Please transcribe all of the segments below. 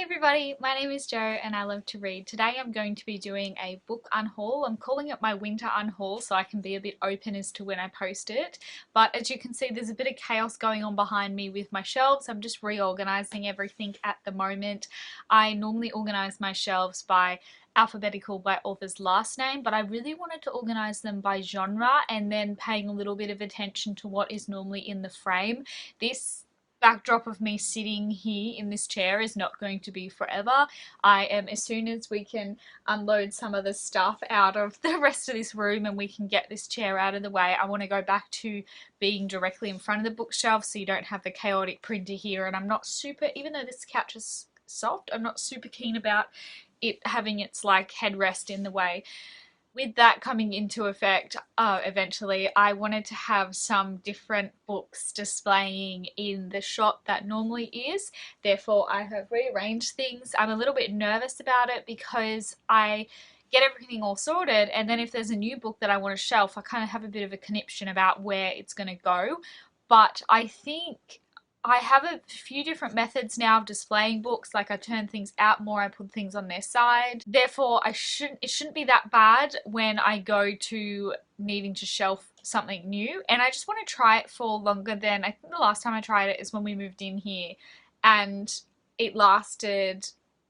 Hey everybody, my name is Jo and I love to read. Today I'm going to be doing a book unhaul. I'm calling it my winter unhaul so I can be a bit open as to when I post it. But as you can see, there's a bit of chaos going on behind me with my shelves. I'm just reorganizing everything at the moment. I normally organize my shelves by alphabetical by author's last name, but I really wanted to organize them by genre and then paying a little bit of attention to what is normally in the frame. This backdrop of me sitting here in this chair is not going to be forever. I am, as soon as we can unload some of the stuff out of the rest of this room and we can get this chair out of the way, I want to go back to being directly in front of the bookshelf so you don't have the chaotic printer here. And I'm not super, even though this couch is soft, I'm not super keen about it having its like headrest in the way. With that coming into effect, eventually, I wanted to have some different books displaying in the shop that normally is. Therefore, I have rearranged things. I'm a little bit nervous about it because I get everything all sorted, and then if there's a new book that I want to shelf, I kind of have a bit of a conniption about where it's going to go. But I think I have a few different methods now of displaying books. Like I turn things out more, I put things on their side. Therefore, it shouldn't be that bad when I go to needing to shelf something new. And I just want to try it for longer than, I think the last time I tried it is when we moved in here, and it lasted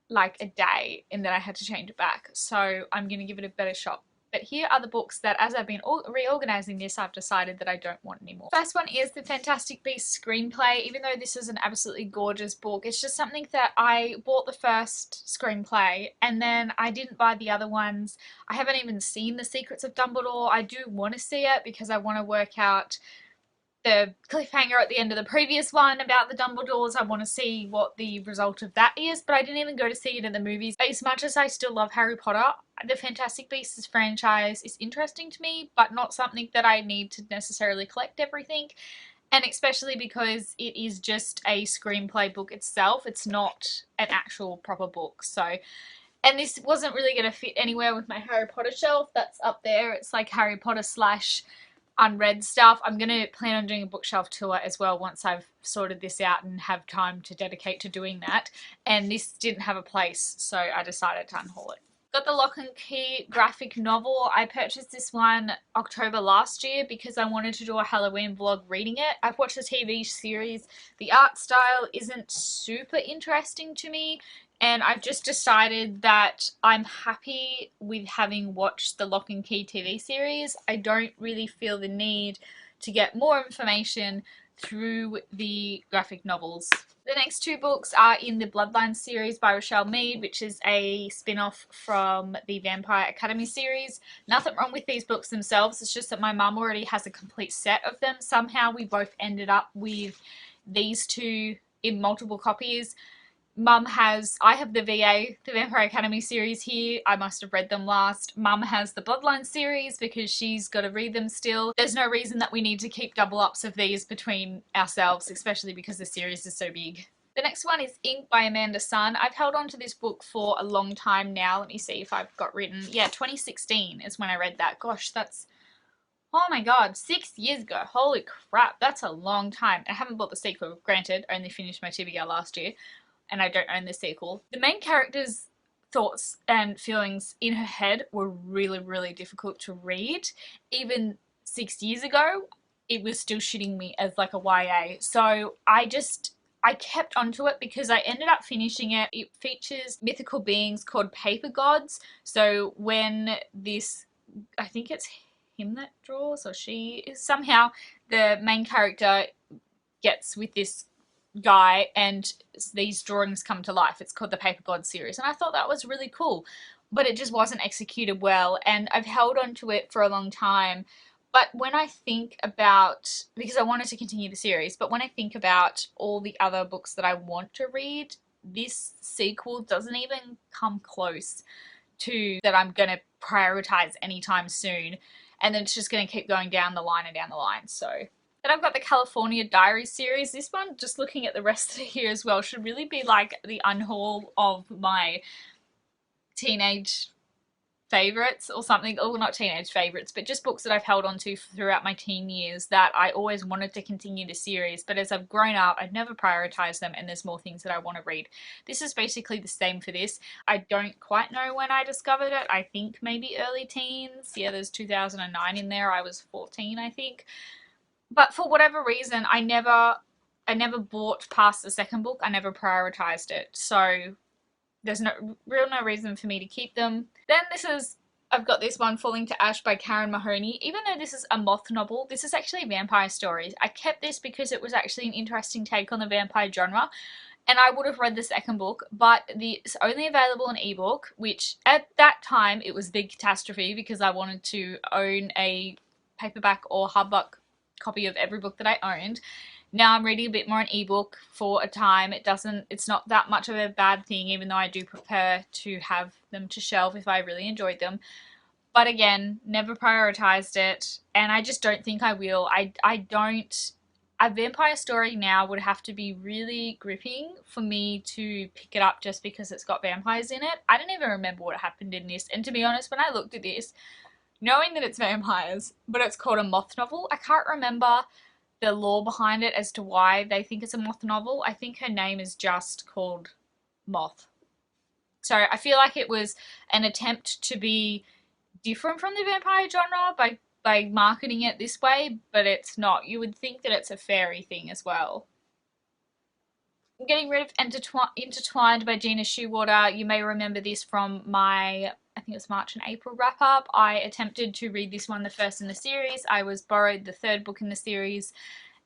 like a day and then I had to change it back. So I'm going to give it a better shot. But here are the books that, as I've been reorganizing this, I've decided that I don't want anymore. First one is The Fantastic Beasts Screenplay. Even though this is an absolutely gorgeous book, it's just something that I bought the first screenplay and then I didn't buy the other ones. I haven't even seen The Secrets of Dumbledore. I do want to see it because I want to work out the cliffhanger at the end of the previous one about the Dumbledores. I want to see what the result of that is, but I didn't even go to see it in the movies. As much as I still love Harry Potter, the Fantastic Beasts franchise is interesting to me, but not something that I need to necessarily collect everything. And especially because it is just a screenplay book itself. It's not an actual proper book. So, and this wasn't really going to fit anywhere with my Harry Potter shelf. That's up there. It's like Harry Potter slash unread stuff. I'm going to plan on doing a bookshelf tour as well once I've sorted this out and have time to dedicate to doing that. And this didn't have a place, so I decided to unhaul it. Got the Locke and Key graphic novel. I purchased this one October last year because I wanted to do a Halloween vlog reading it. I've watched the TV series. The art style isn't super interesting to me, and I've just decided that I'm happy with having watched the Locke and Key TV series. I don't really feel the need to get more information through the graphic novels. The next two books are in the Bloodline series by Richelle Mead, which is a spin-off from the Vampire Academy series. Nothing wrong with these books themselves, it's just that my mum already has a complete set of them. Somehow we both ended up with these two in multiple copies. Mum has, I have the VA, the Vampire Academy series here. I must have read them last. Mum has the Bloodline series because she's got to read them still. There's no reason that we need to keep double ups of these between ourselves, especially because the series is so big. The next one is Ink by Amanda Sun. I've held on to this book for a long time now. Let me see if I've got written. Yeah, 2016 is when I read that. Gosh, that's, oh my god, 6 years ago. Holy crap, that's a long time. I haven't bought the sequel, granted. I only finished my TBR last year, and I don't own the sequel. The main character's thoughts and feelings in her head were really, really difficult to read. Even 6 years ago, it was still shitting me as like a YA. So I kept onto it because I ended up finishing it. It features mythical beings called paper gods. So when this, I think it's him that draws, or she is, somehow the main character gets with this guy and these drawings come to life. It's called the Paper God series, and I thought that was really cool, but it just wasn't executed well, and I've held on to it for a long time. But when I think about, because I wanted to continue the series, but when I think about all the other books that I want to read, this sequel doesn't even come close to that I'm going to prioritize anytime soon, and then it's just going to keep going down the line and down the line. So then I've got the California Diaries series. This one, just looking at the rest of it here as well, should really be like the unhaul of my teenage favorites or something, or not teenage favorites, but just books that I've held on to throughout my teen years that I always wanted to continue the series, but as I've grown up I've never prioritized them and there's more things that I want to read. This is basically the same for this. I don't quite know when I discovered it. I think maybe early teens. Yeah, there's 2009 in there. I was 14, I think. But for whatever reason, I never bought past the second book. I never prioritized it. So there's no reason for me to keep them. Then I've got this one, Falling to Ash by Karen Mahoney. Even though this is a Moth novel, this is actually vampire stories. I kept this because it was actually an interesting take on the vampire genre, and I would have read the second book, but it's only available in ebook, which at that time it was a big catastrophe because I wanted to own a paperback or hardback copy of every book that I owned. Now I'm reading a bit more an ebook for a time. It's not that much of a bad thing, even though I do prefer to have them to shelf if I really enjoyed them. But again, never prioritized it, and I just don't think I will. A vampire story now would have to be really gripping for me to pick it up just because it's got vampires in it. I don't even remember what happened in this, and to be honest, when I looked at this, knowing that it's vampires, but it's called a Moth novel, I can't remember the lore behind it as to why they think it's a Moth novel. I think her name is just called Moth. So I feel like it was an attempt to be different from the vampire genre by marketing it this way, but it's not. You would think that it's a fairy thing as well. I'm getting rid of Intertwined by Gena Showalter. You may remember this from my, I think it was March and April wrap up. I attempted to read this one, the first in the series. I was borrowed the third book in the series,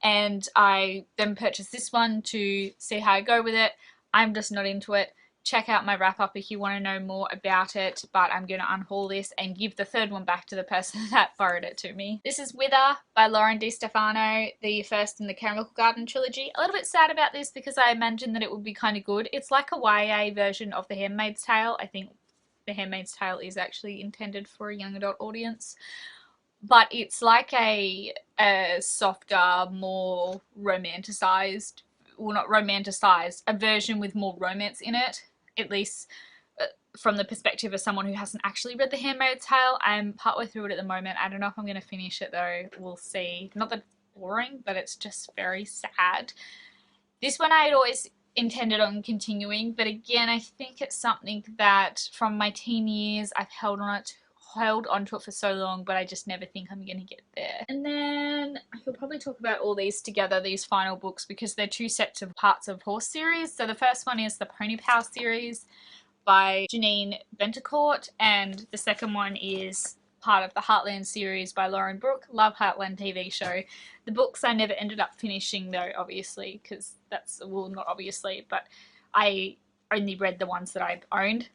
and I then purchased this one to see how I go with it. I'm just not into it. Check out my wrap up if you want to know more about it, but I'm going to unhaul this and give the third one back to the person that borrowed it to me. This is Wither by DeStefano, the first in the Chemical Garden trilogy. A little bit sad about this because I imagined that it would be kind of good. It's like a YA version of The Handmaid's Tale. I think The Handmaid's Tale is actually intended for a young adult audience, but it's like a softer, more romanticized, well, not romanticized, a version with more romance in it, at least from the perspective of someone who hasn't actually read The Handmaid's Tale. I'm partway through it at the moment. I don't know if I'm going to finish it though. We'll see. Not that it's boring, but it's just very sad. This one I had always intended on continuing, but again, I think it's something that from my teen years I've held onto it for so long, but I just never think I'm going to get there. And then I could probably talk about all these together, these final books, because they're two sets of parts of Horse series. So the first one is the Pony Power series by Janine Bentecourt, and the second one is part of the Heartland series by Lauren Brooke. Love Heartland TV show. The books I never ended up finishing though, obviously, because that's, well, not obviously, but I only read the ones that I've owned.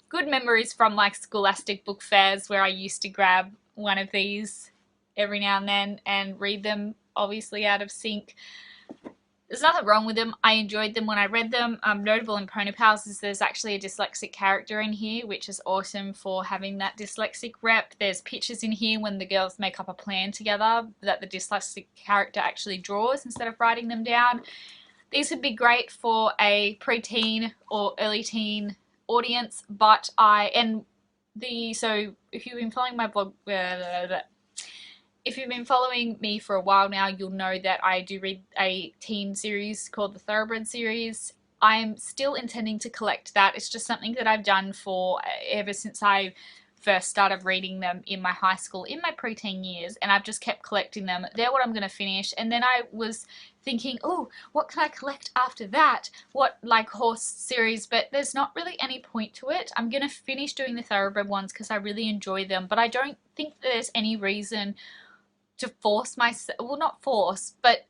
Good memories from like scholastic book fairs where I used to grab one of these every now and then and read them, obviously out of sync. There's nothing wrong with them. I enjoyed them when I read them. Notable in Pony Pals is there's actually a dyslexic character in here, which is awesome for having that dyslexic rep. There's pictures in here when the girls make up a plan together that the dyslexic character actually draws instead of writing them down. These would be great for a preteen or early teen audience, but so if you've been following my blog, if you've been following me for a while now, you'll know that I do read a teen series called the Thoroughbred series. I'm still intending to collect that. It's just something that I've done for ever since I first started reading them in my high school, in my preteen years, and I've just kept collecting them. They're what I'm going to finish, and then I was thinking, oh, what can I collect after that? What, like, horse series? But there's not really any point to it. I'm going to finish doing the Thoroughbred ones because I really enjoy them, but I don't think there's any reason to force myself, well, not force, but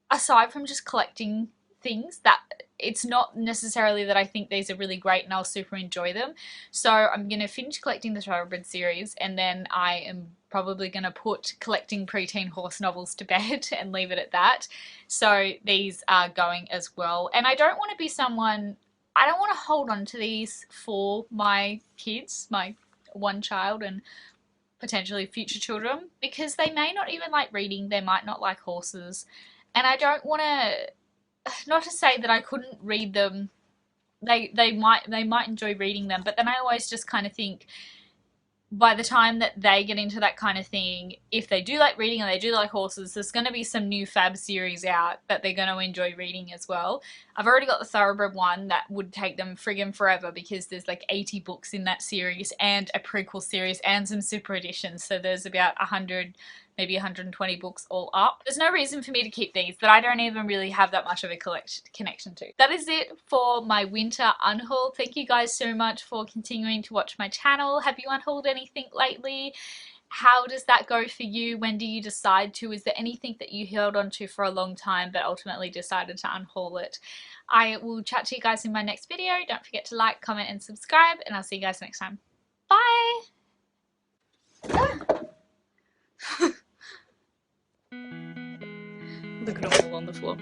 aside from just collecting things, that it's not necessarily that I think these are really great and I'll super enjoy them. So I'm going to finish collecting the Thoroughbred series, and then I am probably going to put collecting preteen horse novels to bed and leave it at that. So these are going as well. And I don't want to be someone, I don't want to hold on to these for my kids, my one child and potentially future children, because they may not even like reading, they might not like horses, and I don't want to, not to say that I couldn't read them, they might enjoy reading them, but then I always just kind of think by the time that they get into that kind of thing, if they do like reading and they do like horses, there's going to be some new fab series out that they're going to enjoy reading as well. I've already got the Thoroughbred one that would take them friggin' forever because there's like 80 books in that series and a prequel series and some super editions, so there's about 100, maybe 120 books all up. There's no reason for me to keep these that I don't even really have that much of a connection to. That is it for my winter unhaul. Thank you guys so much for continuing to watch my channel. Have you unhauled anything lately? How does that go for you? When do you decide to? Is there anything that you held on to for a long time but ultimately decided to unhaul it? I will chat to you guys in my next video. Don't forget to like, comment and subscribe, and I'll see you guys next time. Bye! Look at them all on the floor.